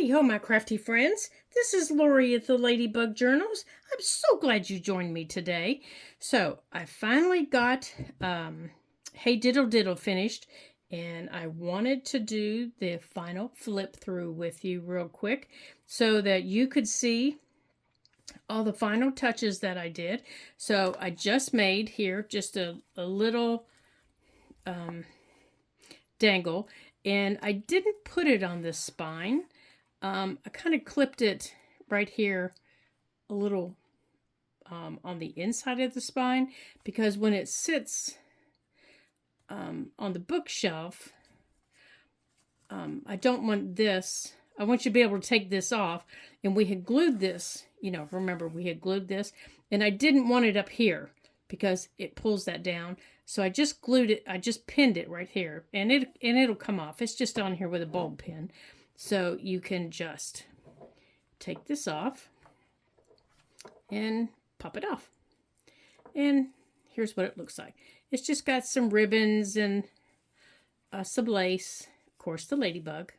Howdy-ho, my crafty friends. This is Lori at the Ladybug Journals. I'm so glad you joined me today. So, I finally got Hey Diddle Diddle finished, and I wanted to do the final flip through with you real quick so that you could see all the final touches that I did. So, I just made here just a little dangle, and I didn't put it on the spine. I kind of clipped it right here a little on the inside of the spine, because when it sits on the bookshelf, I don't want this. I want you to be able to take this off. And we had glued this, remember we had glued this, and I didn't want it up here because it pulls that down. So I just glued it, I just pinned it right here, and it'll come off. It's just on here with a bulb pin. So you can just take this off and pop it off. And here's what it looks like. It's just got some ribbons and some lace, of course the ladybug.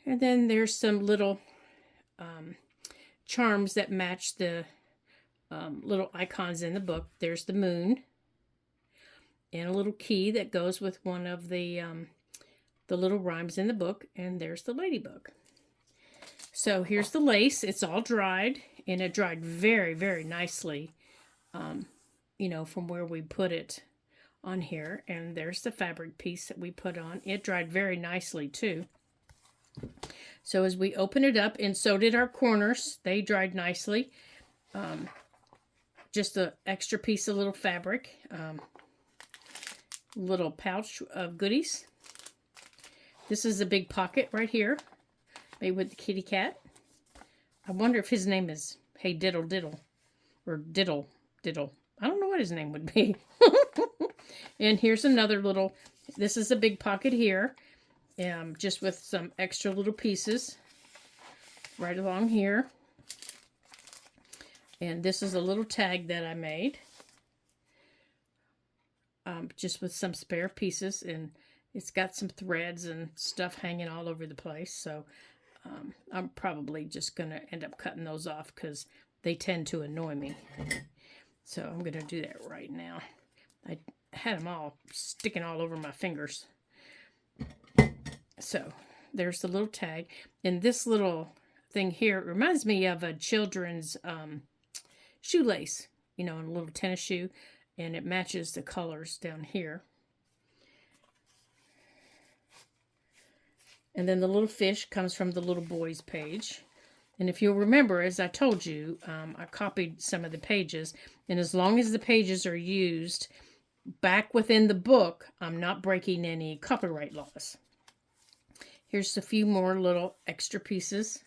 And then there's some little charms that match the little icons in the book. There's the moon and a little key that goes with one of the little rhymes in the book, and there's the ladybug. So here's the lace. It's all dried, and it dried very, very nicely, from where we put it on here. And there's the fabric piece that we put on. It dried very nicely too. So as we open it up, and so did our corners, they dried nicely. Just an extra piece of little fabric, little pouch of goodies. This is a big pocket right here, made with the kitty cat. I wonder if his name is Hey Diddle Diddle, or Diddle Diddle. I don't know what his name would be. And here's another little, this is a big pocket here, just with some extra little pieces right along here. And this is a little tag that I made, just with some spare pieces, and it's got some threads and stuff hanging all over the place. So I'm probably just going to end up cutting those off because they tend to annoy me. So I'm going to do that right now. I had them all sticking all over my fingers. So there's the little tag. And this little thing here reminds me of a children's shoelace, and a little tennis shoe. And it matches the colors down here. And then the little fish comes from the little boys page. And if you'll remember, as I told you, I copied some of the pages. And as long as the pages are used back within the book, I'm not breaking any copyright laws. Here's a few more little extra pieces.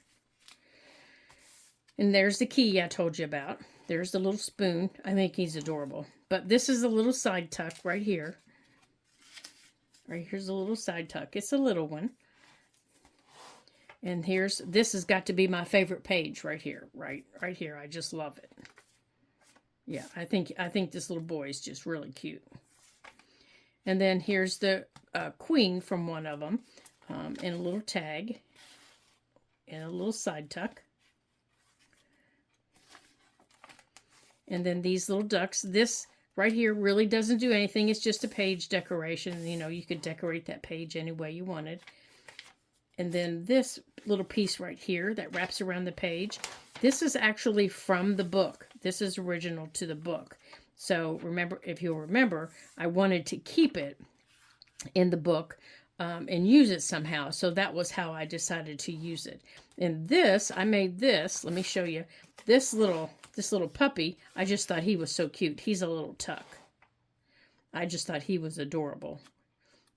And there's the key I told you about. There's the little spoon. I think he's adorable. But this is a little side tuck right here. Right here's a little side tuck. It's a little one. And this has got to be my favorite page right here. Right here. I just love it. Yeah, I think this little boy is just really cute. And then here's the queen from one of them. And a little tag. And a little side tuck. And then these little ducks. This right here really doesn't do anything. It's just a page decoration. You could decorate that page any way you wanted. And then this little piece right here that wraps around the page, this is actually from the book. This is original to the book. So remember, if you'll remember, I wanted to keep it in the book and use it somehow. So that was how I decided to use it. And this, I made this, let me show you, this little puppy, I just thought he was so cute. He's a little tuck. I just thought he was adorable.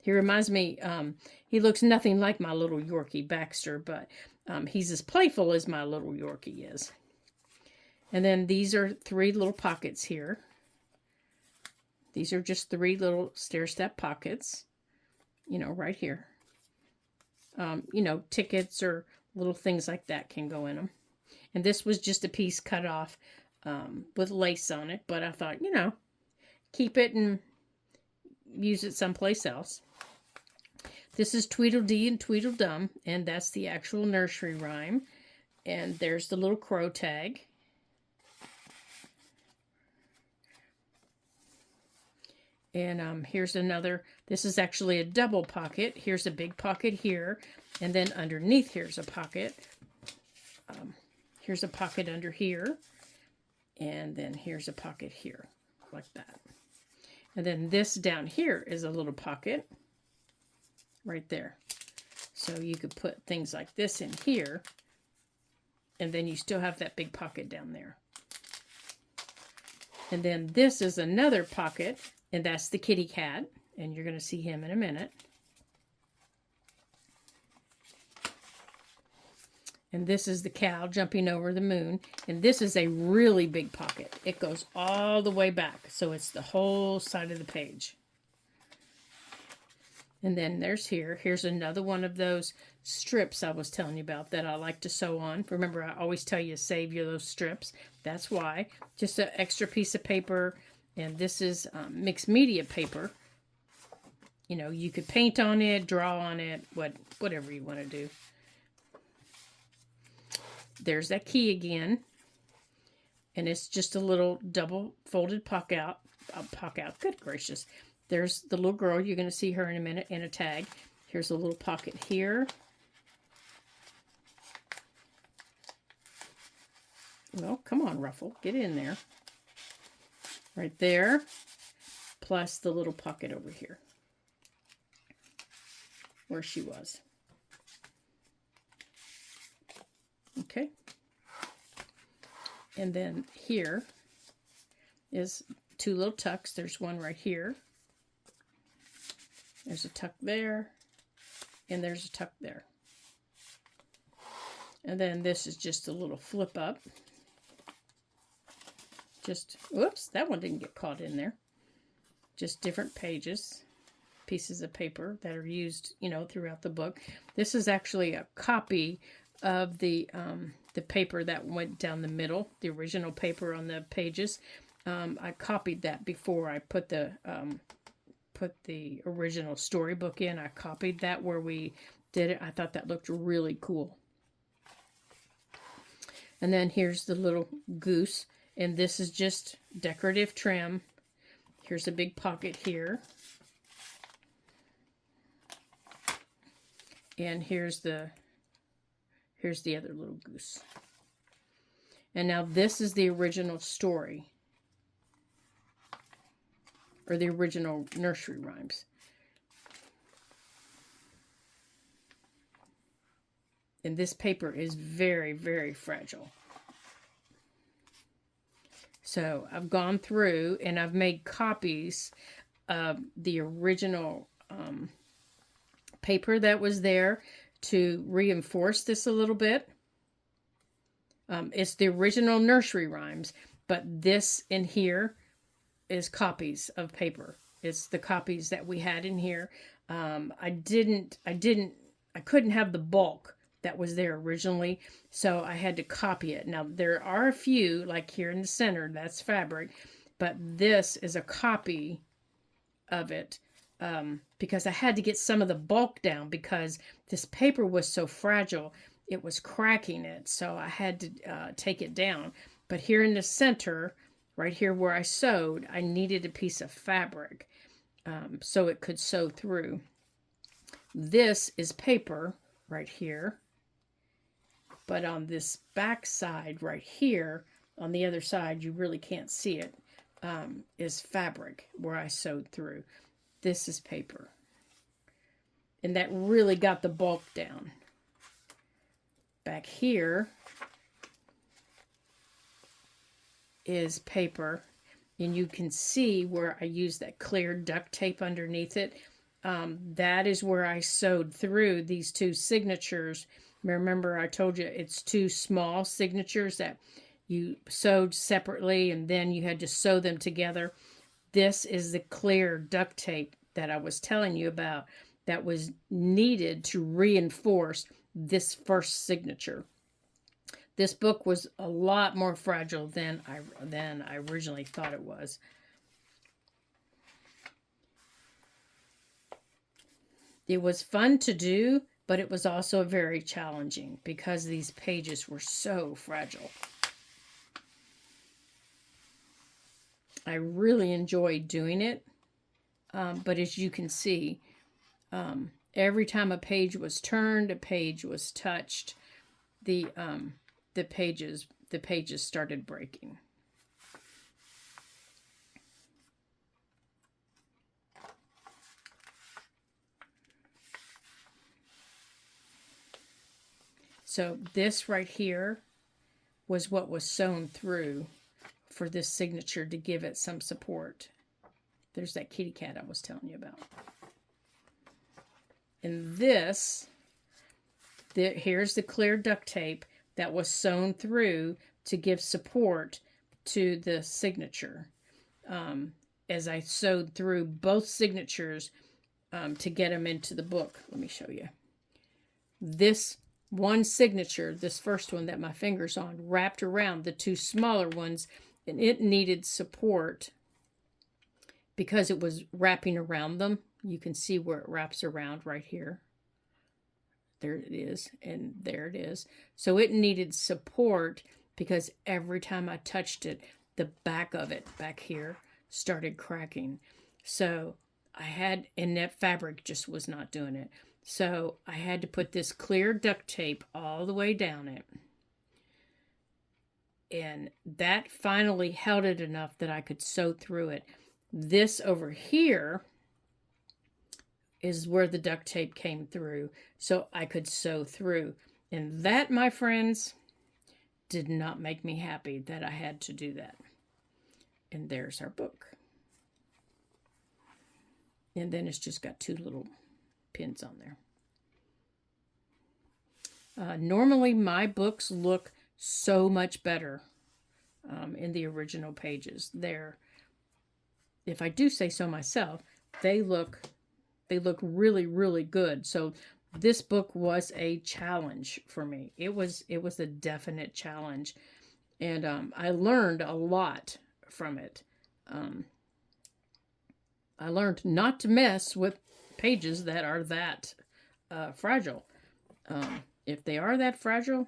He reminds me, he looks nothing like my little Yorkie Baxter, but he's as playful as my little Yorkie is. And then these are 3 little pockets here. These are just 3 little stair-step pockets, right here. Tickets or little things like that can go in them. And this was just a piece cut off with lace on it, but I thought, keep it and use it someplace else. This is Tweedledee and Tweedledum, and that's the actual nursery rhyme. And there's the little crow tag. And here's another. This is actually a double pocket. Here's a big pocket here, and then underneath here's a pocket. Here's a pocket under here, and then here's a pocket here, like that. And then this down here is a little pocket right there. So you could put things like this in here, and then you still have that big pocket down there. And then this is another pocket, and that's the kitty cat, and you're going to see him in a minute. And this is the cow jumping over the moon. And this is a really big pocket. It goes all the way back. So it's the whole side of the page. And then here's another one of those strips I was telling you about that I like to sew on. Remember, I always tell you to save those strips. That's why. Just an extra piece of paper. And this is mixed media paper. You know, you could paint on it, draw on it, whatever you want to do. There's that key again, and it's just a little double folded pocket out. Good gracious. There's the little girl. You're going to see her in a minute, and a tag. Here's a little pocket here. Well, come on, Ruffle. Get in there. Right there. Plus the little pocket over here, where she was. Okay, and then here is two little tucks. There's one right here. There's a tuck there, and there's a tuck there. And then this is just a little flip up. Just, whoops, that one didn't get caught in there. Just different pages, pieces of paper that are used, you know, throughout the book. This is actually a copy of the paper that went down the middle, the original paper on the pages. I copied that before I put the original storybook in. I copied that where we did it. I thought that looked really cool. And then here's the little goose, and this is just decorative trim. Here's a big pocket here. And here's the other little goose. And now this is the original story, or the original nursery rhymes. And this paper is very, very fragile. So I've gone through and I've made copies of the original paper that was there to reinforce this a little bit. It's the original nursery rhymes, but this in here is copies of paper. It's the copies that we had in here. I couldn't have the bulk that was there originally, so I had to copy it. Now there are a few, like here in the center, that's fabric, but this is a copy of it. Because I had to get some of the bulk down because this paper was so fragile, it was cracking it. So I had to take it down. But here in the center, right here where I sewed, I needed a piece of fabric so it could sew through. This is paper right here. But on this back side right here, on the other side, you really can't see it, is fabric where I sewed through. This is paper. And that really got the bulk down. Back here is paper. And you can see where I used that clear duct tape underneath it. That is where I sewed through these two signatures. Remember, I told you it's two small signatures that you sewed separately and then you had to sew them together. This is the clear duct tape that I was telling you about that was needed to reinforce this first signature. This book was a lot more fragile than I originally thought it was. It was fun to do, but it was also very challenging because these pages were so fragile. I really enjoyed doing it, but as you can see, every time a page was turned, a page was touched, the pages started breaking. So this right here was what was sewn through for this signature to give it some support. There's that kitty cat I was telling you about. And this, here's the clear duct tape that was sewn through to give support to the signature. As I sewed through both signatures to get them into the book. Let me show you. This one signature, this first one that my finger's on, wrapped around the two smaller ones, and it needed support because it was wrapping around them. You can see where it wraps around right here. There it is, and there it is. So it needed support because every time I touched it, the back of it, back here, started cracking. So I had, and that fabric just was not doing it. So I had to put this clear duct tape all the way down it. And that finally held it enough that I could sew through it. This over here is where the duct tape came through, so I could sew through. And that, my friends, did not make me happy that I had to do that. And there's our book. And then it's just got two little pins on there. Normally my books look so much better in the original pages. They're, if I do say so myself, they look really, really good. So this book was a challenge for me. It was a definite challenge. And I learned a lot from it. I learned not to mess with pages that are that fragile. If they are that fragile,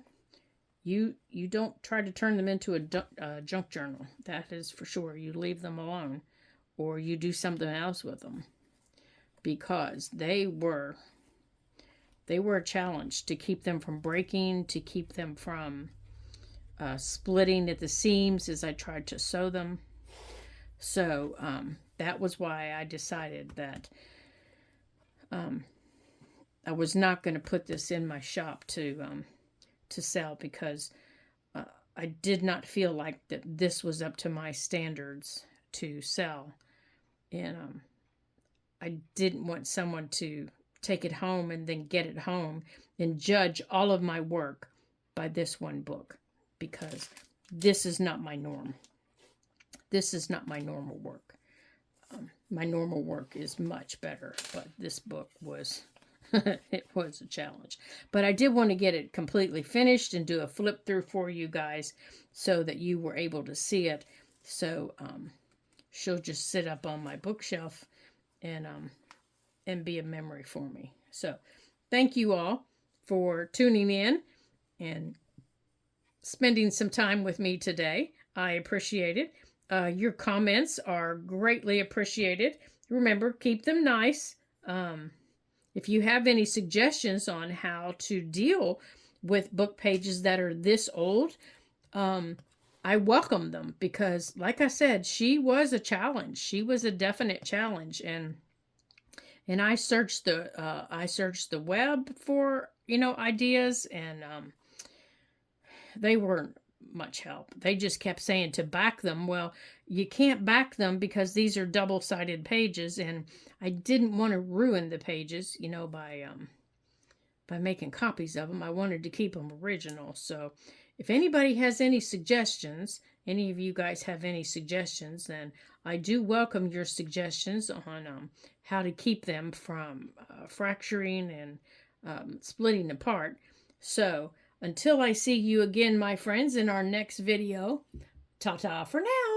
you don't try to turn them into a junk journal. That is for sure. You leave them alone, or you do something else with them, because they were a challenge to keep them from breaking, to keep them from splitting at the seams as I tried to sew them. So that was why I decided that I was not going to put this in my shop to sell, because I did not feel like that this was up to my standards to sell. And I didn't want someone to take it home and then get it home and judge all of my work by this one book, because this is not my norm. This is not my normal work. My normal work is much better, but this book was, it was a challenge. But I did want to get it completely finished and do a flip through for you guys so that you were able to see it. So she'll just sit up on my bookshelf and be a memory for me. So thank you all for tuning in and spending some time with me today. I appreciate it. Your comments are greatly appreciated. Remember, keep them nice. If you have any suggestions on how to deal with book pages that are this old, I welcome them, because, like I said, she was a challenge. She was a definite challenge, and I searched the web for ideas, and they weren't much help. They just kept saying to back them. Well, you can't back them because these are double-sided pages, and I didn't want to ruin the pages, by making copies of them. I wanted to keep them original. So if anybody has any suggestions, any of you guys have any suggestions, then I do welcome your suggestions on how to keep them from fracturing and splitting apart. So until I see you again, my friends, in our next video, ta-ta for now.